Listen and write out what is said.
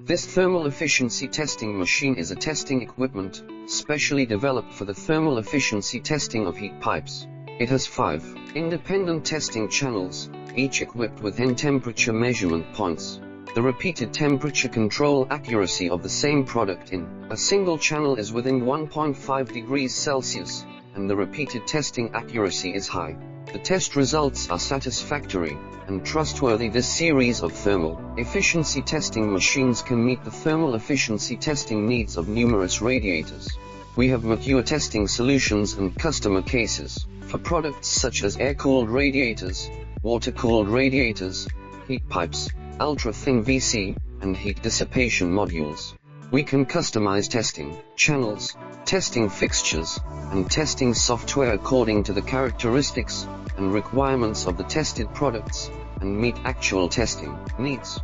This thermal efficiency testing machine is a testing equipment, specially developed for the thermal efficiency testing of heat pipes. It has 5 independent testing channels, each equipped with temperature measurement points. The repeated temperature control accuracy of the same product in a single channel is within 1.5 degrees Celsius, and the repeated testing accuracy is high. The test results are satisfactory and trustworthy. This series of thermal efficiency testing machines can meet the thermal efficiency testing needs of numerous radiators. We have mature testing solutions and customer cases for products such as air-cooled radiators, water-cooled radiators, heat pipes, ultra-thin VC, and heat dissipation modules. We can customize testing channels, testing fixtures, and testing software according to the characteristics and requirements of the tested products, and meet actual testing needs.